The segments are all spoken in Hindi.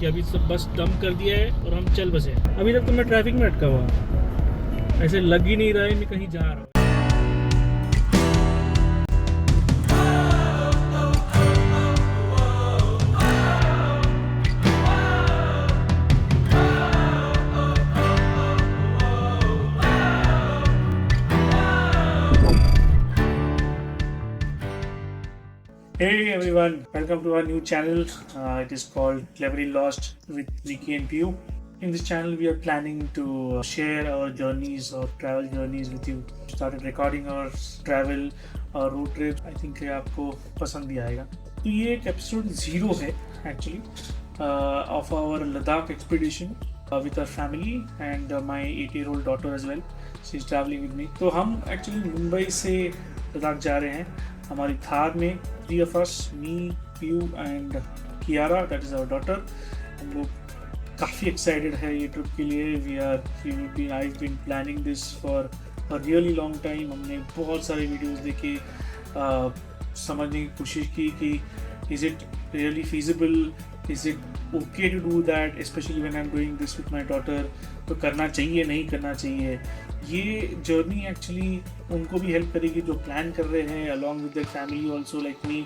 कि अभी सब बस डंप कर दिया है और हम चल बसे। अभी तक तो मैं ट्रैफिक में अटका हुआ, ऐसे लग ही नहीं रहा है मैं कहीं जा रहा हूँ। Hey everyone, welcome to our new channel. It is called Cleverly Lost with Nikki and Piyu. In this channel, we are planning to share our journeys or travel journeys with you. Started recording our travel और road trip. I think ये आपको पसंद भी आएगा। तो ये एक episode 0 है actually of our Ladakh expedition with our family and my 8-year-old daughter as well. She is traveling with me. तो हम actually मुंबई से लद्दाख जा रहे हैं हमारी थार में। 3 of us, me, Piyu and Kiara, that is our daughter. हम लोग काफ़ी एक्साइटेड है ये ट्रिप के लिए। I've been planning this for a really long time. हमने बहुत सारे वीडियोस देखे, समझने की कोशिश की कि is it really feasible, is it okay to do that, especially when I'm doing this with my daughter. तो करना चाहिए नहीं करना चाहिए। ये जर्नी एक्चुअली उनको भी हेल्प करेगी जो प्लान कर रहे हैं along with their family also like me.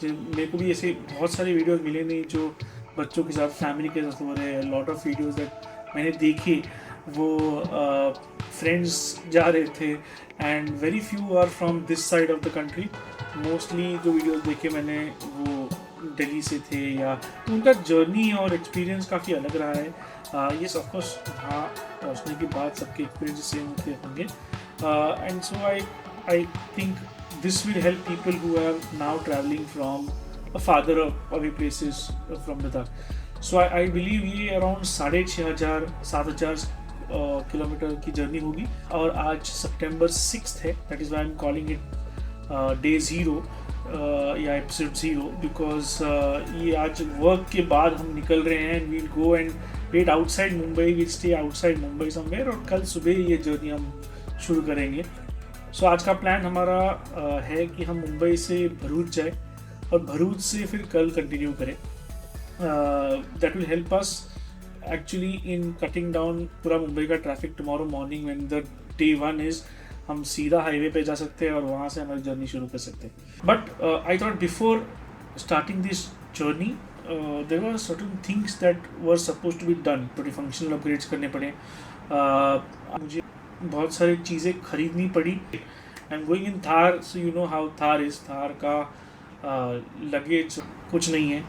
मेरे को भी ऐसे बहुत सारे वीडियोस मिले नहीं जो बच्चों के साथ फैमिली के साथ हो रहे हैं। लॉट ऑफ वीडियोस दैट मैंने देखे वो फ्रेंड्स जा रहे थे and very few are from this side of the country. Mostly जो वीडियोस देखे मैंने वो दिल्ली से थे या तो उनका जर्नी और एक्सपीरियंस काफ़ी अलग रहा है। येस ऑफकोर्स वहाँ पहुँचने के बाद सबके एक्सपीरियंस सेम होते होंगे and so I think this will help people who are now travelling from a farther away places from Ladakh. So I believe ये अराउंड 6,500-7,000 किलोमीटर की जर्नी होगी और आज सितंबर 6 है। That is why I am calling it day 0 या एपिसोड 0 बिकॉज ये आज वर्क के बाद हम निकल रहे हैं and we'll go and wait outside Mumbai, we'll stay outside Mumbai somewhere और कल सुबह ये जर्नी हम शुरू करेंगे। सो आज का प्लान हमारा है कि हम मुंबई से भरूच जाए और भरूच से फिर कल कंटिन्यू करें। That will help us actually in cutting down पूरा मुंबई का traffic tomorrow morning when the day 1 is. हम सीधा हाईवे पे जा सकते हैं और वहाँ से हमारी जर्नी शुरू कर सकते हैं। But I thought before starting this journey there were certain things that were suppose to be done. थोड़ी फंक्शनल अपग्रेड्स करने पड़े। मुझे बहुत सारी चीज़ें खरीदनी पड़ी। I am going in Thar, so you know how Thar is. Thar का लगेज कुछ नहीं है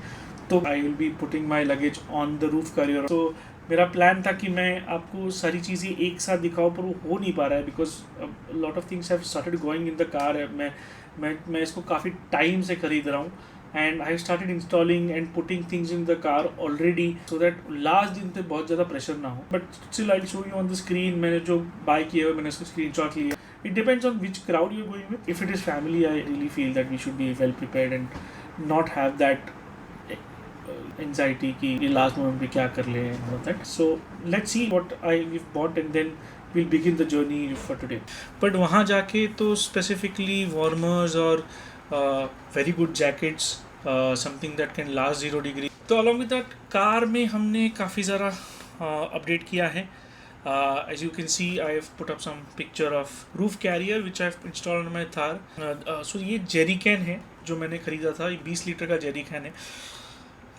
तो I will be putting my luggage on the roof carrier. तो मेरा प्लान था कि मैं आपको सारी चीज़ें एक साथ दिखाऊं पर वो हो नहीं पा रहा है because lot of things have started going in the car. मैं इसको काफ़ी टाइम से खरीद रहा हूँ and I started installing and putting things in the car already so that last दिन पे बहुत ज़्यादा प्रेशर ना हो। But still I show you on the screen. मैंने जो बाय किया है मैंने उसका स्क्रीन शॉट लिया। It depends on which crowd you going with. If it is family I really feel that we should be well prepared and not have that anxiety कि लास्ट मोमेंट पे क्या कर ले that. So let's see what I we bought and then we'll begin the journey for today. But वहाँ जाके तो स्पेसिफिकली वार्मर्स और very good jackets, something that can last 0 degree. तो अलॉन्ग विद दैट कार में हमने काफ़ी ज़्यादा अपडेट किया है। As you can see, I have put up some picture of roof carrier which I have installed on my Thar. So ये jerry can है जो मैंने ख़रीदा था। ये 20 लीटर का jerry can है।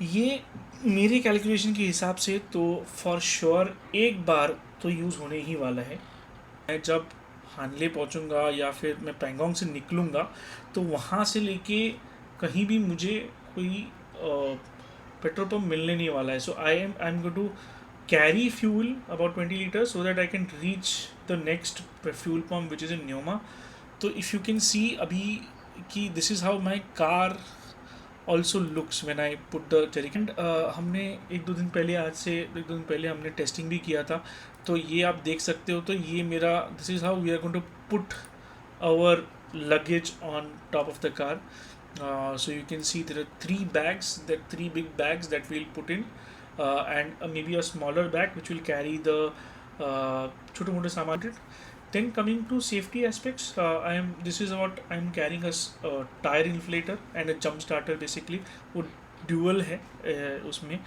ये मेरे कैलकुलेशन के हिसाब से तो फॉर श्योर एक बार तो यूज़ होने ही वाला है। मैं जब हानले पहुंचूंगा या फिर मैं पैंगोंग से निकलूंगा तो वहाँ से लेके कहीं भी मुझे कोई पेट्रोल पंप मिलने नहीं वाला है। So I am going to carry fuel about 20 litre so that I can reach the next fuel pump which is in Nyoma. तो इफ़ यू कैन सी अभी कि this is how my car also looks when I put the jerrycan. हमने एक दो दिन पहले हमने टेस्टिंग भी किया था तो ये आप देख सकते हो। तो ये मेरा this is how we are going to put our luggage on top of the car. So you can see there are 3 big bags that we'll put in and maybe a smaller bag which will carry the छोटे मोटे सामान। Then coming to safety aspects, this is what I'm carrying a tire inflator and a jump starter basically. वो dual है उसमें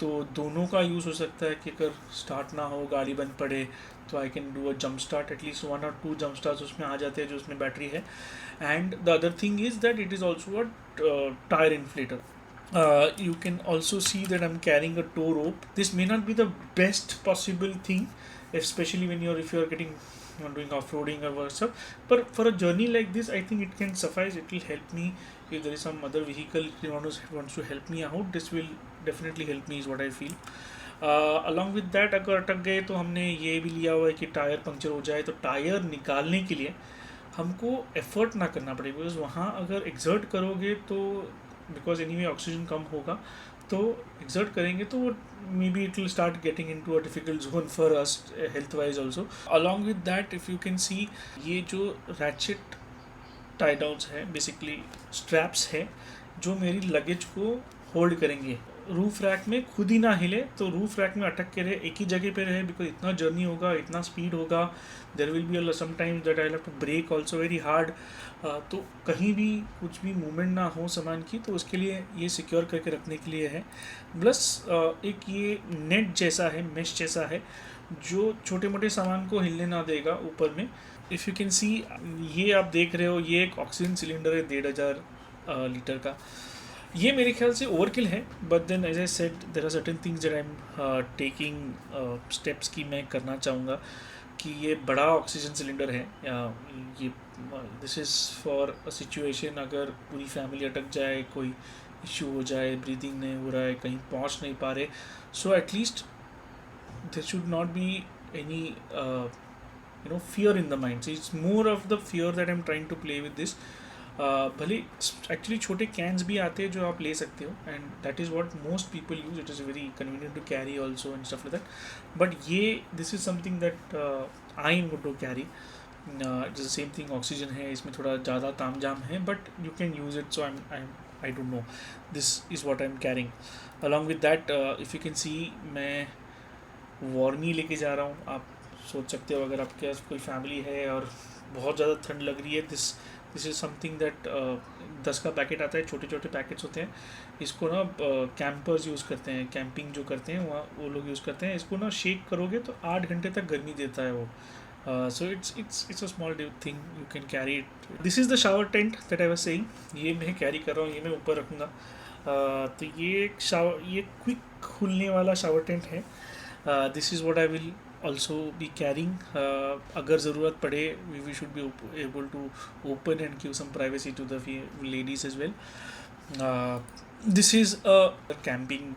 तो दोनों का यूज़ हो सकता है कि अगर स्टार्ट ना हो, गाड़ी बंद पड़े, तो I can do a jump start, at least 1 or 2 jump start उसमें आ जाते हैं जो उसमें बैटरी है. And the other thing is that it is also a tyre inflator. You can also see that I'm carrying a tow rope. This may not be the best possible thing, especially when if you're getting doing off-roading or stuff. But for a journey like this, I think it can suffice. It will help me if there is some other vehicle wants to help me out. This will definitely help me, is what I feel. Along with that, अगर अटक गए तो हमने ये भी लिया हुआ है कि टायर पंक्चर हो जाए तो टायर निकालने के लिए हमको एफर्ट ना करना पड़े, बिकॉज वहाँ अगर एक्सर्ट करोगे तो बिकॉज एनी वे ऑक्सीजन कम होगा, तो एक्सर्ट करेंगे तो maybe it will start getting into a difficult zone for us healthwise also. Along with that if you can see, ये जो रैचेट टाई डाउन्स है बेसिकली स्ट्रैप्स है जो मेरी लगेज को होल्ड करेंगे. रूफ रैक में खुद ही ना हिले, तो रूफ रैक में अटक के रहे, एक ही जगह पे रहे, बिकॉज इतना जर्नी होगा, इतना स्पीड होगा. There will be some times that I have to brake also very hard. तो कहीं भी कुछ भी मूवमेंट ना हो सामान की, तो उसके लिए ये सिक्योर करके रखने के लिए है. प्लस एक ये नेट जैसा है, मेश जैसा है, जो छोटे मोटे सामान को हिलने ना देगा ऊपर में. इफ़ यू कैन सी, ये आप देख रहे हो, ये एक ऑक्सीजन सिलेंडर है 1500 लीटर का. ये मेरे ख्याल से ओवरकिल है, but then as I said there are certain things that I am taking steps की मैं करना चाहूँगा कि ये बड़ा ऑक्सीजन सिलेंडर है. ये this is for a situation अगर पूरी फैमिली अटक जाए, कोई इशू हो जाए, ब्रीदिंग नहीं हो रहा है, कहीं पहुँच नहीं पा रहे, so at least there should not be any fear in the mind. So it's more of the fear that I'm trying to play with this. भले एक्चुअली छोटे कैंस भी आते हैं जो आप ले सकते हो, and that is what most people use. It is very convenient to carry also and stuff like that. But ये this is something that I am going to carry. It is the same thing, oxygen है, इसमें थोड़ा ज़्यादा ताम जाम है, but you can use it. So I don't know, this is what I am carrying. Along with that, if you can सी, मैं वार्मी लेके जा रहा हूँ. आप सोच सकते हो अगर आपके पास कोई फैमिली है और बहुत ज़्यादा ठंड लग रही है, दिस इज़ समथिंग दैट 10 का पैकेट आता है, छोटे छोटे पैकेट्स होते हैं. इसको ना कैंपर्स यूज़ करते हैं, कैंपिंग जो करते हैं वहाँ वो लोग यूज़ करते हैं. इसको ना शेक करोगे तो 8 घंटे तक गर्मी देता है वो. So it's a small thing, you can carry it. This is the shower tent that I was saying. ये मैं कैरी कर रहा हूँ, ये मैं ऊपर रखूँगा. तो ये क्विक खुलने वाला शावर टेंट है. This is what I will also be carrying. अगर ज़रूरत पड़े, we should be able to open and give some privacy to the ladies as well. This is a camping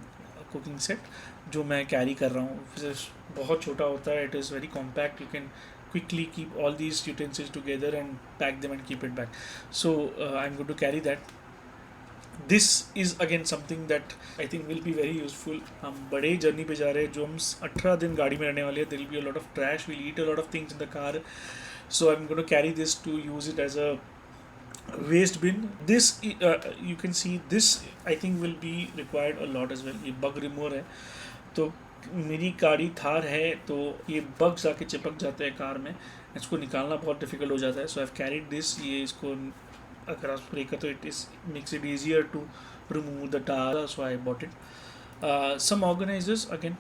cooking set जो मैं कैरी कर रहा हूँ. बहुत छोटा होता है, it is very compact. You can quickly keep all these utensils together and pack them and keep it back. So I'm going to carry that. This is again something that I think will be very useful. हम बड़े जर्नी पे जा रहे हैं, जो हम 18 दिन गाड़ी में रहने वाले हैं. There will be a lot of trash, we'll eat a lot of things in the car. So I am going to carry this to use it as a waste bin. This you can see, this I think will be required a lot as well. ये बग रिमूवर है, तो मेरी गाड़ी थार है, तो ये बग्स आके चिपक जाते हैं कार में, इसको निकालना बहुत डिफिकल्ट हो जाता है. So I have carried this. ये इसको अगर आप स्प्रे कर तो it is makes it easier to remove the tar. So I bought it. Some organisers again.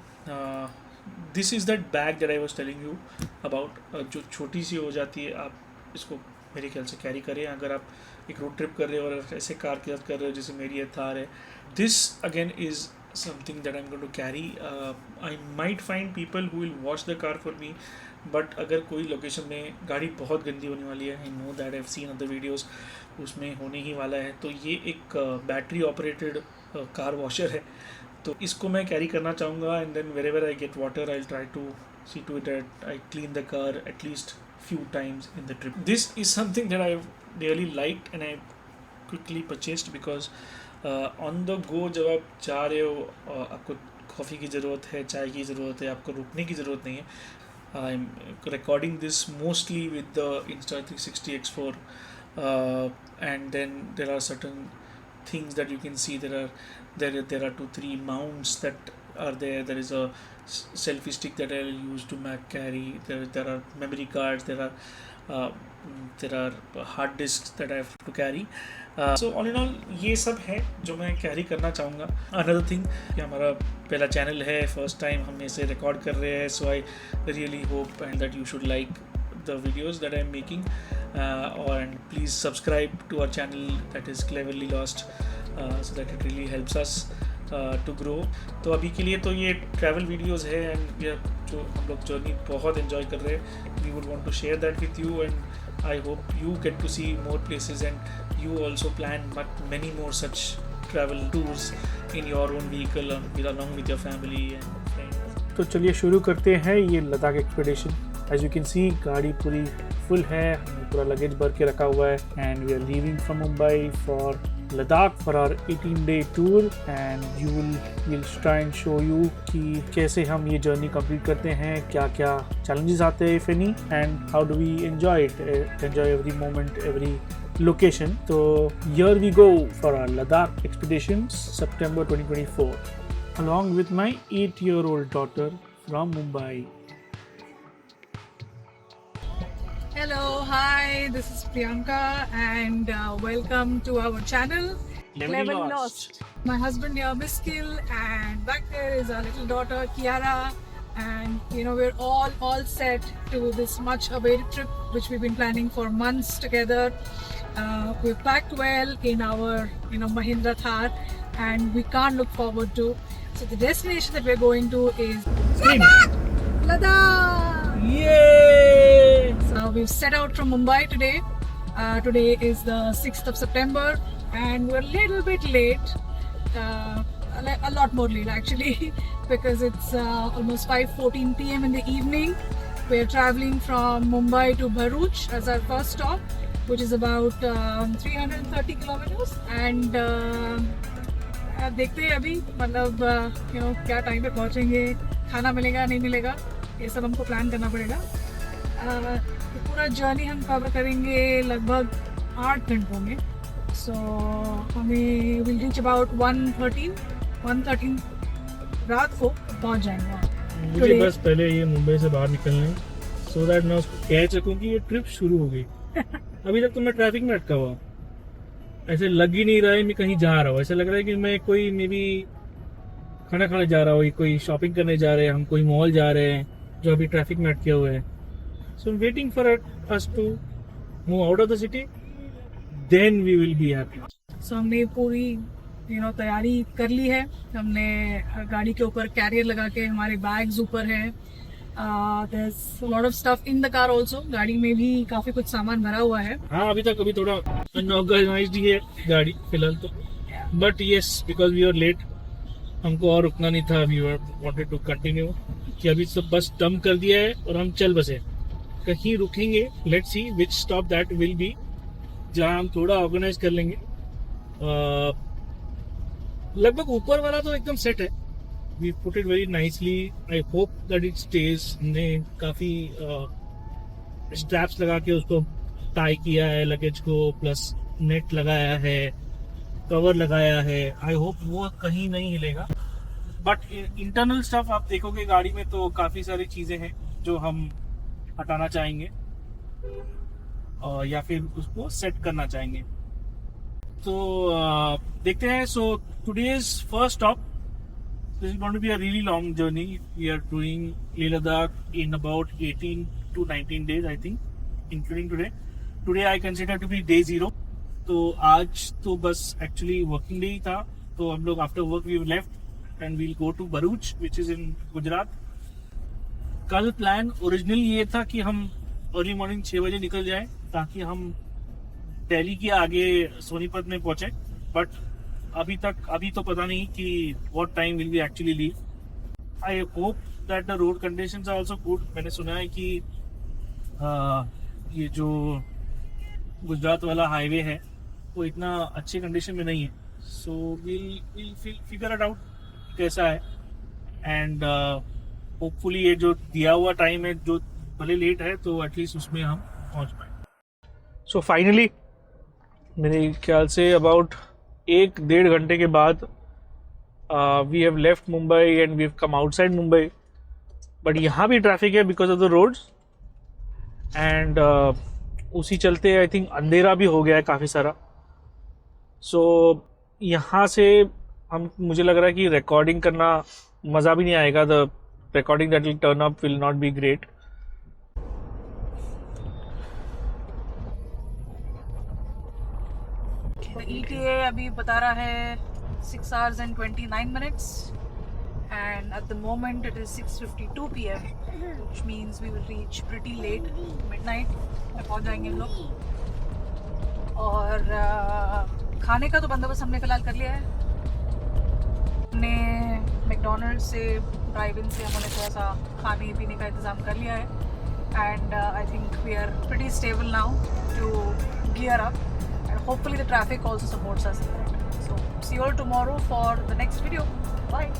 This is that bag that I was telling you about, जो छोटी सी हो जाती है. आप इसको मेरे ख्याल से कैरी करें अगर आप एक रोड ट्रिप कर रहे हो और ऐसे कार के साथ कर रहे हो जैसे मेरी ये थार है. This again is something that I'm going to carry. I might find people who will wash the car for me, but अगर कोई लोकेशन में गाड़ी बहुत गंदी होने वाली है, I know that I've seen other videos, उसमें होने ही वाला है, तो ये एक बैटरी ऑपरेटेड कार वॉशर है, तो इसको मैं कैरी करना चाहूँगा. And then wherever I get water, I'll try to see to it that I clean the car at least few times in the trip. This is something that I really liked and I quickly purchased because on the go जब आप जा रहे हो, आपको कॉफ़ी की ज़रूरत है, चाय की ज़रूरत है, आपको रुकने की ज़रूरत नहीं है. I am recording this mostly with the Insta360 X4, and then there are certain things that you can see. There are 2-3 mounts that are there. There is a selfie stick that I'll use to carry. There are memory cards. There are there are hard disks that I have to carry. So all in all ये सब है जो मैं कैरी करना चाहूँगा. Another thing कि हमारा पहला चैनल है, फर्स्ट टाइम हम इसे रिकॉर्ड कर रहे हैं, so I really hope and that you should like the videos that I am making, and please subscribe to our channel that is Cleverly Lost, so that it really helps us to grow. तो अभी के लिए तो ये ट्रैवल वीडियोस है एंड ये जो हम लोग जर्नी बहुत एंजॉय कर रहे हैं. We would want to share that with you and I hope you get to see more places and you also plan many more such travel tours in your own vehicle along with your family and friends. तो चलिए शुरू करते हैं ये Ladakh expedition. As you can see गाड़ी पूरी फुल है, पूरा लगेज भर के रखा हुआ है and we are leaving from Mumbai for Ladakh for our 18-day tour and we'll try and show you कि कैसे हम ये जर्नी कंप्लीट करते हैं, क्या क्या challenges आते हैं if any, and how do we enjoy every moment, every location. So here we go for our Ladakh expedition, September 2024, along with my 8-year-old daughter from Mumbai. Hello, hi, this is Priyanka and welcome to our channel, Cleverly Lost. My husband here, Miskil, and back there is our little daughter, Kiara, and we're all set to this much awaited trip which we've been planning for months together. We've packed well in our Mahindra Thar and we can't look forward to. So the destination that we're going to is Ladakh! Yay! So we've set out from Mumbai today. Today is the 6th of September and we're a little bit late. A lot more late actually because it's almost 5:14 p.m. in the evening. We're traveling from Mumbai to Bharuch as our first stop, which is about 330 kilometers. And देखते हैं अभी मतलब क्या टाइम पे पहुंचेंगे, खाना मिलेगा नहीं मिलेगा, ये सब हमको प्लान करना पड़ेगा. तो पूरा जर्नी हम कवर करेंगे लगभग 8 घंटों में. सो हमें विल रीच अबाउट 1:13 रात को पहुंच जाएंगे. मुझे बस पहले ये मुंबई से बाहर निकलना है सो दैट मैं उसको कह सकूं कि ये ट्रिप शुरू हो गई. अभी तक तो मैं ट्रैफिक में अटका हुआ, ऐसे लग ही नहीं रहा है मैं कहीं जा रहा हूँ. ऐसा लग रहा है कि मैं कोई मे बी खाना खाने जा रहा हूँ, कोई शॉपिंग करने जा रहे हैं, हम कोई मॉल जा रहे हैं जो अभी ट्रैफिक में अटके हुए हैं. So waiting for us to move out of the city, then we will be happy. So हमने पूरी तैयारी कर ली है. हमने गाड़ी के ऊपर कैरियर लगा के, हमारे बैग्स ऊपर है. there's a lot of stuff in the car also. गाड़ी में भी काफी कुछ सामान भरा हुआ है. हाँ अभी थोड़ा अनऑर्गेनाइज्ड ही है गाड़ी फिलहाल तो, but yes because we are late, हमको और रुकना नहीं था. वी वांटेड टू कंटिन्यू कि अभी सब बस डंप कर दिया है और हम चल बसे. कहीं रुकेंगे, let's see which stop that will be, जहाँ हम थोड़ा ऑर्गेनाइज कर लेंगे. लगभग ऊपर वाला तो एकदम सेट है. We put it very nicely. I hope that it stays. हमने काफी स्ट्रैप्स लगा के उसको टाई किया है लगेज को, प्लस नेट लगाया है, कवर लगाया है. आई होप वो कहीं नहीं हिलेगा. बट इंटरनल स्टफ आप देखोगे गाड़ी में तो काफी सारी चीजें हैं जो हम हटाना चाहेंगे या फिर उसको सेट करना चाहेंगे. तो देखते हैं. So today's first stop, this is going to be a really long journey. We are doing Leh Ladakh in about 18 to 19 days I think, including today I consider to be day 0. तो आज तो बस एक्चुअली वर्किंग डे ही था. तो हम लोग after work we left and we'll go to Bharuch which is in Gujarat. कल प्लान ओरिजिनल ये था कि हम अर्ली मॉर्निंग 6 बजे निकल जाएं ताकि हम दिल्ली के आगे सोनीपत में पहुंचे. बट अभी तो पता नहीं कि what time will be actually leave. I hope that the road conditions are also good. मैंने सुना है कि ये जो गुजरात वाला हाईवे है वो इतना अच्छे कंडीशन में नहीं है. So will figure it out कैसा है. एंड होपफुली ये जो दिया हुआ टाइम है जो भले लेट है तो एटलीस्ट उसमें हम पहुंच पाए. सो फाइनली मेरे ख्याल से अबाउट 1-1.5 घंटे के बाद we have left Mumbai and we have come outside Mumbai. But यहाँ भी ट्रैफिक है because of the roads. And उसी चलते आई थिंक अंधेरा भी हो गया है काफ़ी सारा. सो यहाँ से मुझे लग रहा है कि रिकॉर्डिंग करना मज़ा भी नहीं आएगा. The recording that will turn up will not be great. ETA अभी बता रहा है 6 hours and 29 minutes and at the moment it is 6:52 p.m. which means we will reach pretty late, midnight में पहुंच जाएंगे हम लोग. और खाने का तो बंदोबस्त हमने फिलहाल कर लिया है. हमने मैकडोनल्ड्स से ड्राइव इन से हमने थोड़ा सा खाने पीने का इंतज़ाम कर लिया है. and I think we are pretty stable now to gear up. Hopefully the traffic also supports us in that. So see you all tomorrow for the next video. Bye.